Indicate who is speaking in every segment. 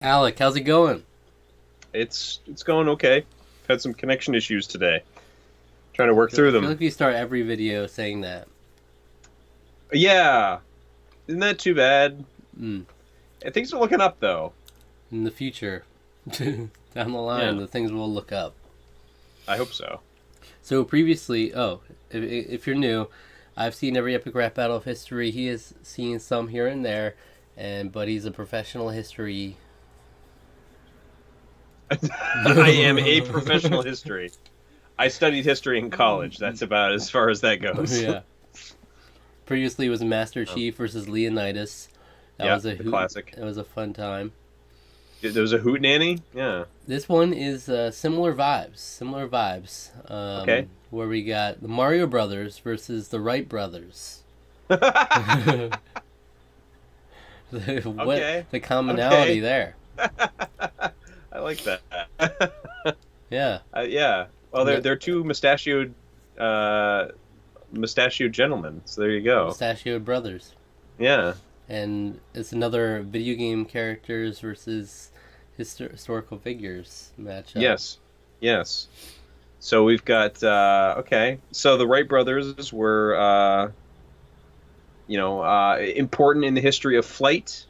Speaker 1: Alec, how's it going?
Speaker 2: It's going okay. Had some connection issues today. Trying to
Speaker 1: I
Speaker 2: work
Speaker 1: feel,
Speaker 2: through
Speaker 1: I feel
Speaker 2: them.
Speaker 1: like we start every video saying that.
Speaker 2: Yeah, isn't that too bad?
Speaker 1: Mm.
Speaker 2: Things are looking up though.
Speaker 1: In the future, down the line,
Speaker 2: Yeah,
Speaker 1: the things we'll look up.
Speaker 2: I hope so.
Speaker 1: So previously, if you're new, I've seen every epic rap battle of history. He has seen some here and there, but he's a professional history.
Speaker 2: I am a professional history. I studied history in college. That's about as far as that goes.
Speaker 1: Yeah. Previously was Master
Speaker 2: Um,
Speaker 1: Chief versus Leonidas. That
Speaker 2: yeah,
Speaker 1: was a
Speaker 2: the
Speaker 1: hoot.
Speaker 2: classic.
Speaker 1: That was a fun time.
Speaker 2: There was a hoot nanny. Yeah.
Speaker 1: This one is similar vibes. Similar vibes.
Speaker 2: Okay.
Speaker 1: Where we got the Mario Brothers versus the Wright Brothers. What
Speaker 2: Okay.
Speaker 1: the commonality
Speaker 2: Okay.
Speaker 1: there?
Speaker 2: I like that.
Speaker 1: Yeah,
Speaker 2: Yeah. Well,
Speaker 1: and
Speaker 2: they're two uh, mustachioed gentlemen. So there you go.
Speaker 1: Mustachioed Brothers,
Speaker 2: Yeah.
Speaker 1: and it's another video game characters versus historical figures matchup.
Speaker 2: Yes. Yes. So we've got okay. So the Wright brothers were important in the history of flight.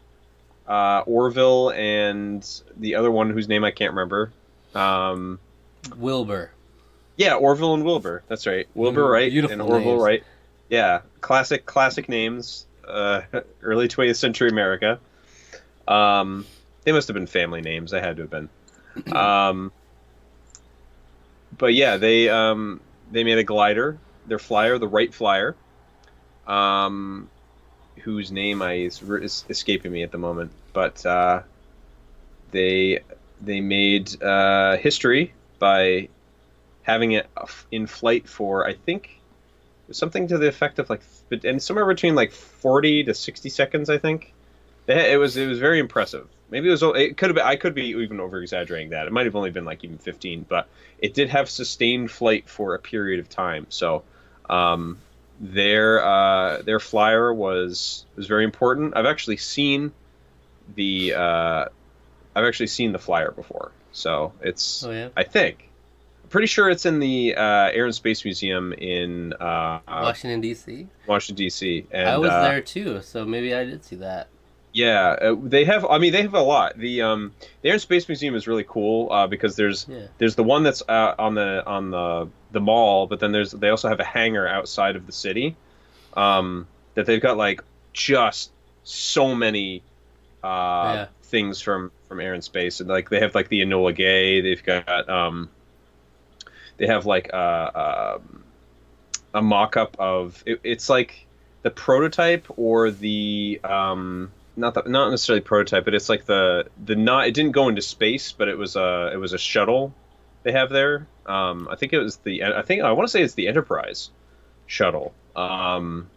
Speaker 2: Orville and the other one whose name I can't remember. Um,
Speaker 1: Wilbur.
Speaker 2: yeah, Orville and Wilbur. That's right. Wilbur Wright and
Speaker 1: Beautiful
Speaker 2: Orville
Speaker 1: names.
Speaker 2: Wright. Yeah, classic names. Early 20th century America. They must have been family names. They had to have been. Um, but yeah, they made a glider. Their flyer, the Wright Flyer, um, whose name is escaping me at the moment. But they they made history by having it in flight for I think something to the effect of like and somewhere between like 40 to 60 seconds. I think it was very impressive. Maybe it could have been, I could be even over exaggerating that. It might have only been like even 15, but it did have sustained flight for a period of time. So um, their flyer was very important. The uh, I've actually seen the flyer before. So it's
Speaker 1: Oh yeah,
Speaker 2: I think I'm pretty sure it's in the Air and Space Museum in
Speaker 1: Washington D.C.
Speaker 2: Washington D.C.
Speaker 1: I
Speaker 2: and
Speaker 1: was there too, so maybe I did see that.
Speaker 2: yeah, they have. I mean, they have a lot. The Air and Space Museum is really cool because
Speaker 1: Yeah.
Speaker 2: there's the one that's on the mall, but then they also have a hangar outside of the city that they've got like just so many
Speaker 1: Yeah.
Speaker 2: things from Air and Space, and like they have like the Enola Gay. They have like a mock-up of it's like the prototype or the not necessarily prototype, but it's like the not it didn't go into space, but it was a shuttle they have there. I want to say it's the Enterprise shuttle. And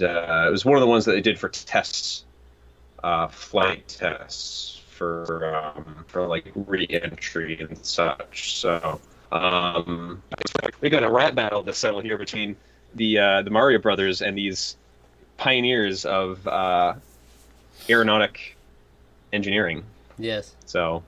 Speaker 2: it was one of the ones that they did for tests, flight tests for like re-entry and such. So we got a rap battle to settle here between the Mario Brothers and these pioneers of aeronautic engineering.
Speaker 1: Yes.
Speaker 2: So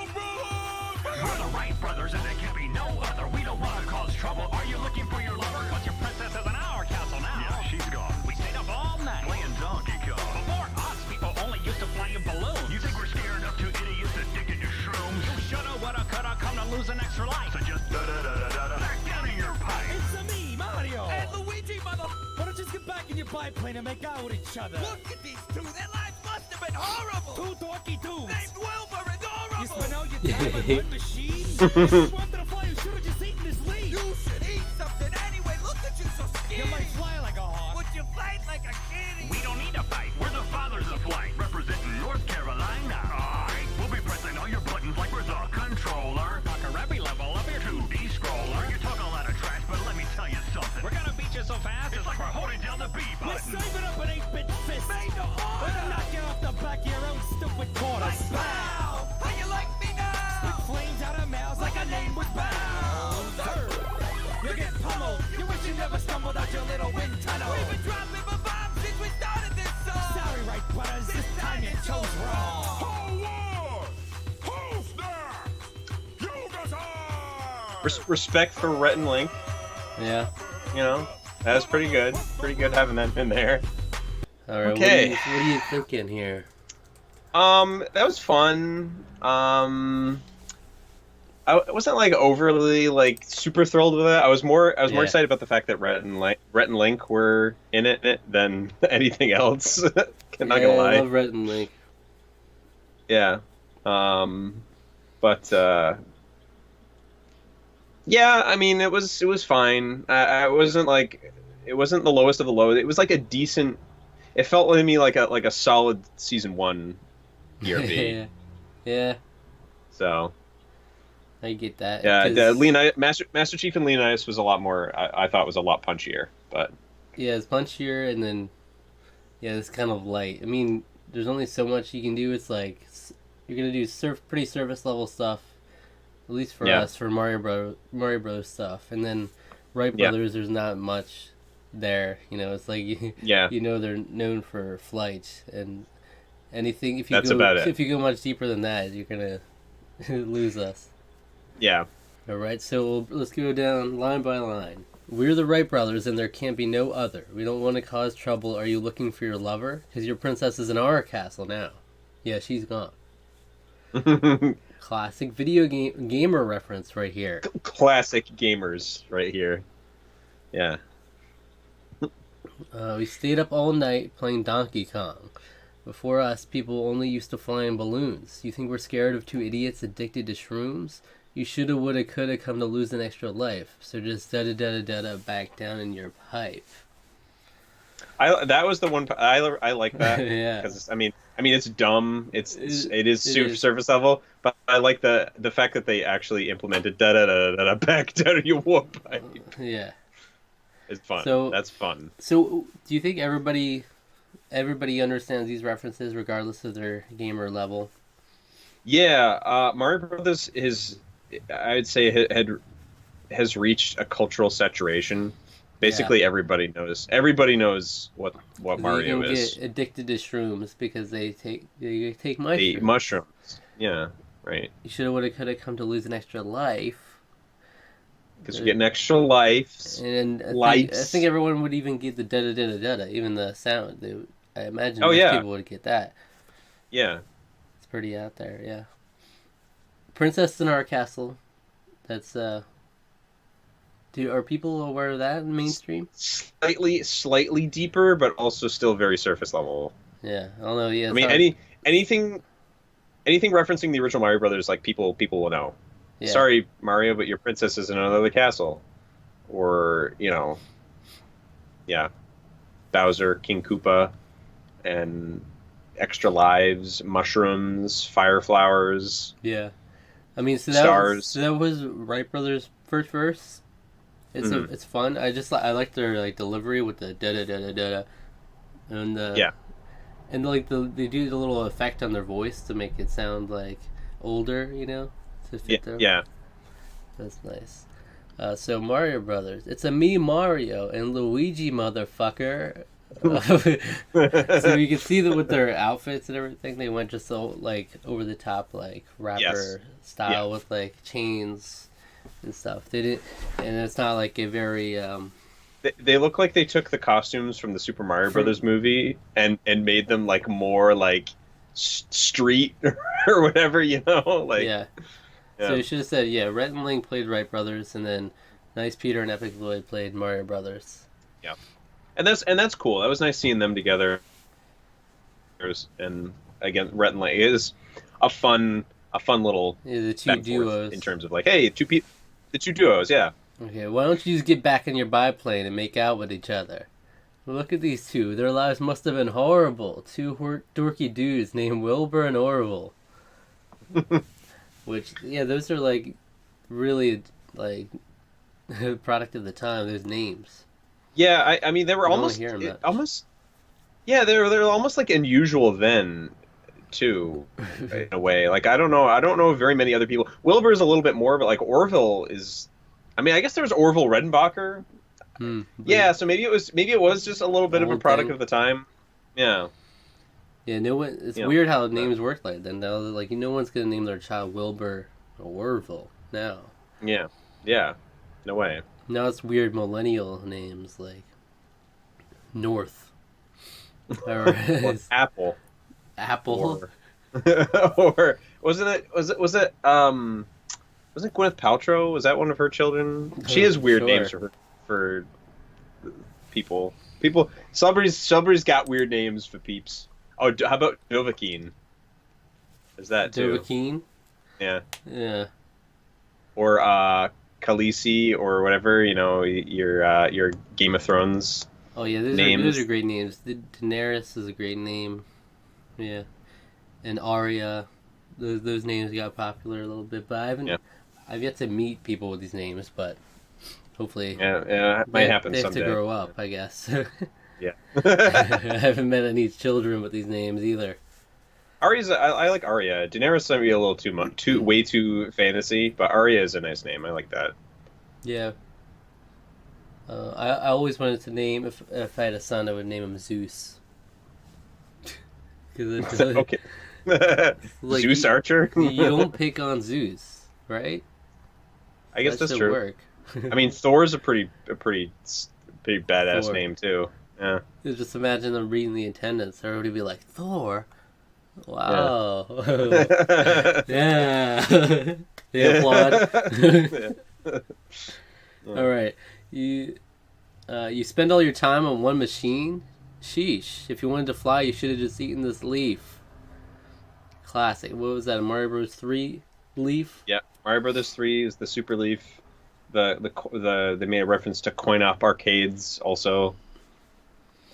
Speaker 3: We're the Wright brothers, and there can be no other. We don't want to cause trouble. Are you looking for your lover? Cause your princess is in our castle now. Yeah, she's gone. We stayed up all night playing Donkey Kong. Before us, people only used to fly in balloons. You think we're scared of two idiots addicted to shrooms? You shoulda, woulda, coulda, come to lose an extra life. So just da-da-da-da-da-da. Back down in your pipe.
Speaker 4: It's a me, Mario! And Luigi, mother... Why don't you just get back in your biplane and make out with each other?
Speaker 5: Look at these two. Their lives must have been horrible.
Speaker 4: Two dorky dudes!
Speaker 5: Named Wilbur and
Speaker 4: You
Speaker 5: horrible.
Speaker 4: spent all your time on one machine? If you wanted to fly, you should've just eaten this leaf!
Speaker 5: You should eat something anyway. Look at you, so
Speaker 4: You
Speaker 5: skinny.
Speaker 4: might fly like a hawk.
Speaker 5: Would you fight like a kitty?
Speaker 3: We don't need to fight. We're the fathers of flight, representing North Carolina. Alright, we'll be pressing all your buttons like we're the controller. Fucker, every level up your 2D scroller. You talk a lot of trash, but let me tell you something. We're gonna beat you so fast, it's like we're holding down the B
Speaker 4: We're
Speaker 3: button.
Speaker 4: saving up an 8-bit fist!
Speaker 5: Made no
Speaker 4: We're gonna
Speaker 5: order.
Speaker 4: knock you off the back of your own stupid quarters!
Speaker 5: Wow. How you like me now?
Speaker 4: Spit flames out our mouths like our name was
Speaker 2: respect for Rhett and Link.
Speaker 1: Yeah.
Speaker 2: You know, that was pretty good. Pretty good having them in there.
Speaker 1: All right.
Speaker 2: Okay.
Speaker 1: What are you thinking here?
Speaker 2: That was fun. I wasn't like overly like super thrilled with it. I was more
Speaker 1: Yeah.
Speaker 2: excited about the fact that Rhett and Link were in it than anything else. I'm not gonna lie.
Speaker 1: I love Rhett and Link.
Speaker 2: Yeah. But yeah, I mean it was fine. I wasn't like it wasn't the lowest of the low. It was like a decent. It felt to me like a solid season 1 ERB.
Speaker 1: Yeah. Yeah.
Speaker 2: So
Speaker 1: I get that.
Speaker 2: yeah,
Speaker 1: 'Cause-
Speaker 2: Master Chief and Leonidas was a lot more. I thought was a lot punchier, but
Speaker 1: Yeah, it's punchier, and then yeah, it's kind of light. I mean, there's only so much you can do. It's like you're gonna do pretty surface level stuff, at least for
Speaker 2: Yeah.
Speaker 1: us for Mario Bros stuff, and then Wright
Speaker 2: Yeah.
Speaker 1: Brothers. There's not much there. You know, it's like
Speaker 2: yeah,
Speaker 1: you know they're known for flight and anything. If you
Speaker 2: That's
Speaker 1: go
Speaker 2: about it.
Speaker 1: if you go much deeper than that, you're gonna lose us.
Speaker 2: yeah.
Speaker 1: All right, so let's go down line by line. We're the Wright brothers, and there can't be no other. We don't want to cause trouble. Are you looking for your lover? Because your princess is in our castle now. Yeah, she's gone. Classic video gamer reference right here.
Speaker 2: Classic gamers right here. Yeah.
Speaker 1: We stayed up all night playing Donkey Kong. Before us, people only used to fly in balloons. You think we're scared of two idiots addicted to shrooms? You shoulda, woulda, coulda come to lose an extra life. So just da-da-da-da-da back down in your pipe.
Speaker 2: That was the one I like that.
Speaker 1: Yeah.
Speaker 2: Because I mean it's dumb. It is super
Speaker 1: is.
Speaker 2: surface level, but I like the fact that they actually implemented da da da da back down in your warp pipe.
Speaker 1: Yeah.
Speaker 2: It's fun.
Speaker 1: So-
Speaker 2: That's fun.
Speaker 1: So, do you think everybody understands these references regardless of their gamer level?
Speaker 2: Yeah, Mario Brothers I'd say has reached a cultural saturation. Basically, everybody knows what Mario
Speaker 1: You can
Speaker 2: is.
Speaker 1: get addicted to shrooms because they take
Speaker 2: The
Speaker 1: mushrooms.
Speaker 2: mushrooms. Yeah, right.
Speaker 1: You shoulda, woulda, coulda come to lose an extra life.
Speaker 2: Because you get an extra life.
Speaker 1: And I
Speaker 2: Lights.
Speaker 1: think everyone would even get the da da da da da, even the sound. I imagine
Speaker 2: Oh,
Speaker 1: most
Speaker 2: yeah.
Speaker 1: people would get that.
Speaker 2: Yeah.
Speaker 1: It's pretty out there, yeah. Princess in our castle. That's are people aware of that in mainstream?
Speaker 2: Slightly deeper, but also still very surface level.
Speaker 1: Yeah, I don't know. Yeah,
Speaker 2: I
Speaker 1: it's
Speaker 2: mean,
Speaker 1: hard.
Speaker 2: anything referencing the original Mario Brothers, like people will know.
Speaker 1: Yeah.
Speaker 2: Sorry, Mario, but your princess is in another castle, or yeah, Bowser, King Koopa, and extra lives, mushrooms, fire flowers.
Speaker 1: Yeah, I mean,
Speaker 2: Stars.
Speaker 1: that was Wright Brothers' first verse. It's fun. I like their like delivery with the da da da da da, and
Speaker 2: Yeah.
Speaker 1: and like they do the little effect on their voice to make it sound like older, you know, to fit their.
Speaker 2: Yeah.
Speaker 1: That's nice. So Mario Brothers, it's a me Mario and Luigi motherfucker. So you can see that with their outfits and everything, they went just so like over the top, like rapper style with like chains and stuff. They didn't, and it's not like a very
Speaker 2: They look like they took the costumes from the Super Mario Brothers movie and made them like more like street or whatever, like
Speaker 1: yeah. So you should have said Rhett and Link played Wright Brothers, and then Nice Peter and Epic Lloyd played Mario Brothers.
Speaker 2: Yeah. And that's cool. That was nice seeing them together. And again, Rhett and Link is a fun little
Speaker 1: The two
Speaker 2: back and forth
Speaker 1: duos.
Speaker 2: in terms of like, hey, the two duos, yeah.
Speaker 1: Okay, why don't you just get back in your biplane and make out with each other? Look at these two. Their lives must have been horrible. Two dorky dudes named Wilbur and Orville. Which, those are like really like product of the time. Those names.
Speaker 2: Yeah, I mean they were
Speaker 1: You don't
Speaker 2: almost
Speaker 1: hear 'em much.
Speaker 2: they're almost like unusual then too in a way. Like I don't know very many other people. Wilbur is a little bit more, but like Orville is. I mean, I guess there was Orville Redenbacher. Yeah, so maybe it was just a little bit of a
Speaker 1: Old
Speaker 2: product
Speaker 1: thing.
Speaker 2: of the time. Yeah.
Speaker 1: Yeah, no one. It's
Speaker 2: Yeah.
Speaker 1: weird how names work like that. Now, like no one's gonna name their child Wilbur or Orville now.
Speaker 2: Yeah. Yeah. No way.
Speaker 1: Now it's weird millennial names like North or
Speaker 2: Or Apple.
Speaker 1: Apple.
Speaker 2: Or or wasn't Gwyneth Paltrow, was that one of her children? She has weird
Speaker 1: Sure.
Speaker 2: names for people. Celebrities got weird names for peeps. Oh, how about Dovahkiin? Is that too?
Speaker 1: Dovahkiin.
Speaker 2: Yeah.
Speaker 1: Yeah.
Speaker 2: Or Khaleesi or whatever, your Game of Thrones
Speaker 1: Oh yeah,
Speaker 2: names.
Speaker 1: those are great names. Daenerys is a great name. Yeah. And Arya. Those names got popular a little bit, but I've yet to meet people with these names, but hopefully
Speaker 2: Yeah, it might happen
Speaker 1: they have
Speaker 2: someday.
Speaker 1: to grow up, I guess.
Speaker 2: Yeah.
Speaker 1: I haven't met any children with these names either.
Speaker 2: I like Arya. Daenerys might be a little too much, way too fantasy, but Arya is a nice name. I like that.
Speaker 1: Yeah. I always wanted to name, if I had a son, I would name him Zeus. Because
Speaker 2: Okay.
Speaker 1: like,
Speaker 2: Zeus Archer?
Speaker 1: you don't pick on Zeus, right?
Speaker 2: I guess
Speaker 1: That
Speaker 2: that's
Speaker 1: should
Speaker 2: true.
Speaker 1: work.
Speaker 2: I mean, Thor's a pretty badass
Speaker 1: Thor.
Speaker 2: name too. Yeah.
Speaker 1: Just imagine them reading the attendance. Everybody would be like, Thor? Wow. Yeah. They applaud. All right. You spend all your time on one machine? Sheesh. If you wanted to fly, you should have just eaten this leaf. Classic. What was that, a Mario Bros. 3 leaf?
Speaker 2: Yeah. Mario Brothers 3 is the Super Leaf. They made a reference to coin-op arcades also.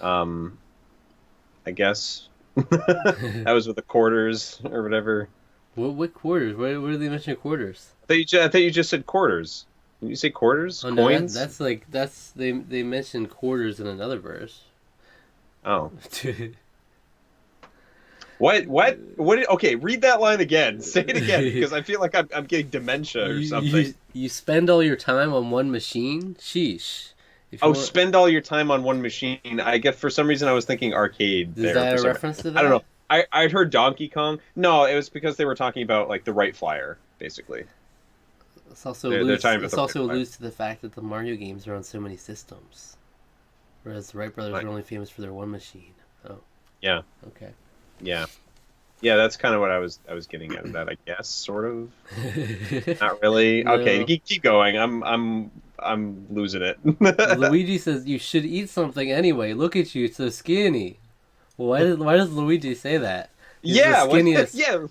Speaker 2: I guess. That was with the quarters or whatever.
Speaker 1: What quarters? Where did they mention quarters?
Speaker 2: I thought you just said quarters. Did you say quarters?
Speaker 1: Oh, no,
Speaker 2: Coins?
Speaker 1: they mentioned quarters in another verse.
Speaker 2: Oh. What? Okay, read that line again. Say it again, because I feel like I'm getting dementia or something.
Speaker 1: You spend all your time on one machine? Sheesh. If you want-
Speaker 2: Spend all your time on one machine. I get, for some reason I was thinking arcade.
Speaker 1: Is
Speaker 2: there
Speaker 1: that
Speaker 2: for
Speaker 1: a
Speaker 2: some-
Speaker 1: reference to that?
Speaker 2: I don't know. I'd heard Donkey Kong. No, it was because they were talking about like the Wright Flyer, basically.
Speaker 1: It's also
Speaker 2: They're
Speaker 1: alludes,
Speaker 2: talking about
Speaker 1: it's
Speaker 2: the
Speaker 1: also
Speaker 2: Wright Flyer.
Speaker 1: alludes to the fact that the Mario games are on so many systems, whereas the Wright brothers
Speaker 2: Right.
Speaker 1: are only famous for their one machine. Oh,
Speaker 2: Yeah,
Speaker 1: okay.
Speaker 2: yeah. That's kind of what I was getting at that, I guess, sort of. Not really.
Speaker 1: No.
Speaker 2: Okay, keep going. I'm losing it.
Speaker 1: Luigi says you should eat something anyway. Look at you, so skinny. Well, why does Luigi say that? He's
Speaker 2: Yeah,
Speaker 1: the skinniest.
Speaker 2: yeah.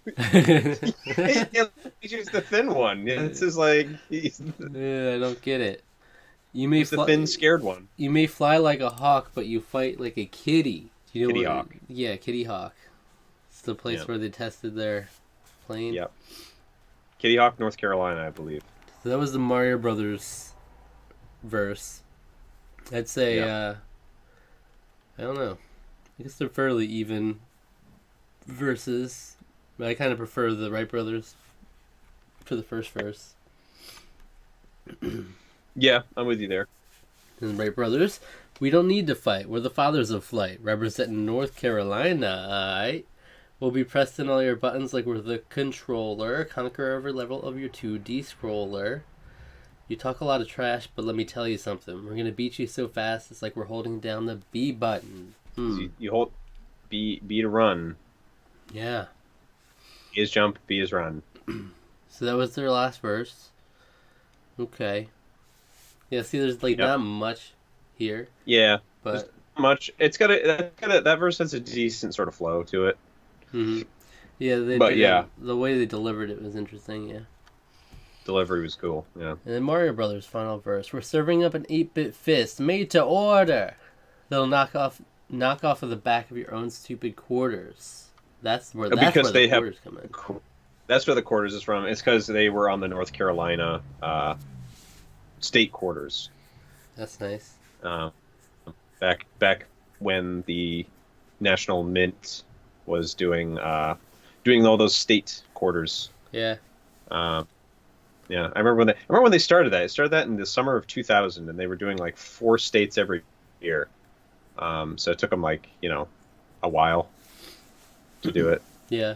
Speaker 2: He's just the thin one. Yeah, it's just like he's
Speaker 1: I don't get it. You may
Speaker 2: the thin, scared one.
Speaker 1: You may fly like a hawk, but you fight like a kitty. Do you know
Speaker 2: Kitty
Speaker 1: what?
Speaker 2: hawk.
Speaker 1: Yeah, Kitty Hawk. It's the place
Speaker 2: Yeah.
Speaker 1: where they tested their plane.
Speaker 2: Yep. Kitty Hawk, North Carolina, I believe.
Speaker 1: So that was the Mario Brothers verse. I'd say,
Speaker 2: Yeah.
Speaker 1: I don't know. I guess they're fairly even verses. But I kind of prefer the Wright Brothers for the first verse.
Speaker 2: Yeah, I'm with you there.
Speaker 1: And the Wright Brothers, we don't need to fight. We're the fathers of flight. Representing North Carolina, aight? We'll be pressing all your buttons like we're the controller. Conquer every level of your 2D scroller. You talk a lot of trash, but let me tell you something. We're gonna beat you so fast, it's like we're holding down the B button.
Speaker 2: You hold B to run.
Speaker 1: Yeah.
Speaker 2: A is jump, B is run.
Speaker 1: So that was their last verse. Okay. Yeah, see, there's like
Speaker 2: Yep.
Speaker 1: not much here,
Speaker 2: Yeah,
Speaker 1: but
Speaker 2: much. That verse has a decent sort of flow to it.
Speaker 1: yeah, the way they delivered it was interesting. Yeah.
Speaker 2: Delivery was cool. Yeah.
Speaker 1: And then Mario Brothers' final verse: "We're serving up an 8-bit fist made to order. That'll knock off of the back of your own stupid quarters." That's where
Speaker 2: Because they
Speaker 1: the
Speaker 2: have-
Speaker 1: quarters come in.
Speaker 2: That's where the quarters is from. It's because they were on the North Carolina state quarters.
Speaker 1: That's nice.
Speaker 2: Back when the National Mint was doing all those state quarters.
Speaker 1: Yeah.
Speaker 2: Yeah, I remember when they started that. It started that in the summer of 2000, and they were doing like 4 states every year. So it took them like a while to do it.
Speaker 1: Yeah.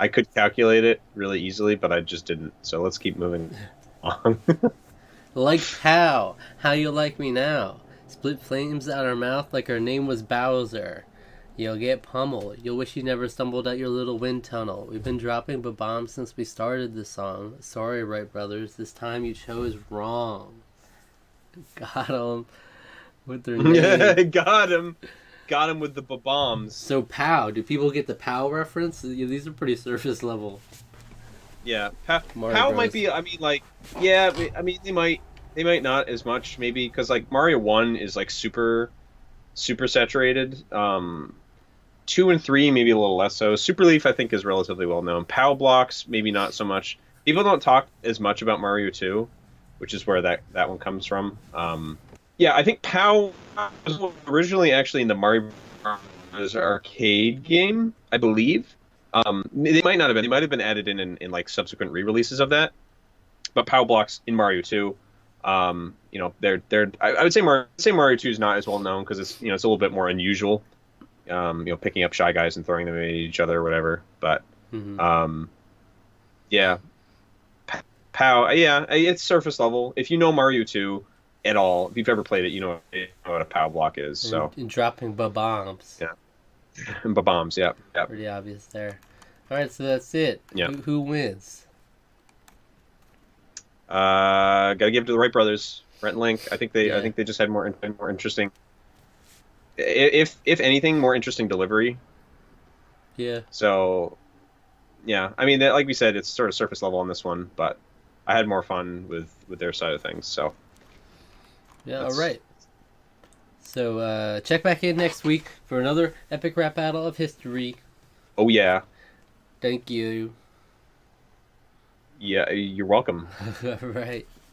Speaker 2: I could calculate it really easily, but I just didn't. So let's keep moving on.
Speaker 1: Like Pow, how you like me now? Split flames out our mouth like our name was Bowser. You'll get pummeled. You'll wish you never stumbled out your little wind tunnel. We've been dropping bombs since we started this song. Sorry, Wright brothers. This time you chose wrong. Got 'em with their name.
Speaker 2: Got him. Got him with the bombs.
Speaker 1: So Pow, do people get the Pow reference? Yeah, these are pretty surface level.
Speaker 2: Yeah,
Speaker 1: Mario
Speaker 2: Pow
Speaker 1: Bros.
Speaker 2: might be. I mean, like, yeah. I mean, they might not as much, maybe, because like Mario 1 is like super saturated. 2 and 3 maybe a little less so. Super Leaf I think is relatively well known. Pow blocks maybe not so much. People don't talk as much about Mario 2, which is where that one comes from. Yeah, I think Pow was originally actually in the Mario Bros. Arcade game, I believe. They might not have been. They might have been added in like subsequent re-releases of that. But Pow blocks in Mario 2, they're I would say Mario 2 is not as well known because it's it's a little bit more unusual. Picking up Shy Guys and throwing them at each other or whatever. But yeah, Pow, yeah, it's surface level. If you know Mario 2 at all, if you've ever played it, you know what a Pow block is. So
Speaker 1: And dropping bombs.
Speaker 2: Yeah. And bombs, yeah.
Speaker 1: Pretty obvious there. All right, so that's it.
Speaker 2: Yeah.
Speaker 1: Who wins?
Speaker 2: Gotta give it to the Wright brothers, Brent and Link. I think they
Speaker 1: Yeah.
Speaker 2: just had more interesting. If anything, more interesting delivery.
Speaker 1: Yeah.
Speaker 2: So, yeah, I mean, like we said, it's sort of surface level on this one, but I had more fun with their side of things. So,
Speaker 1: Yeah.
Speaker 2: That's-
Speaker 1: All right. So check back in next week for another epic rap battle of history.
Speaker 2: oh yeah,
Speaker 1: Thank you.
Speaker 2: yeah, you're welcome.
Speaker 1: All right.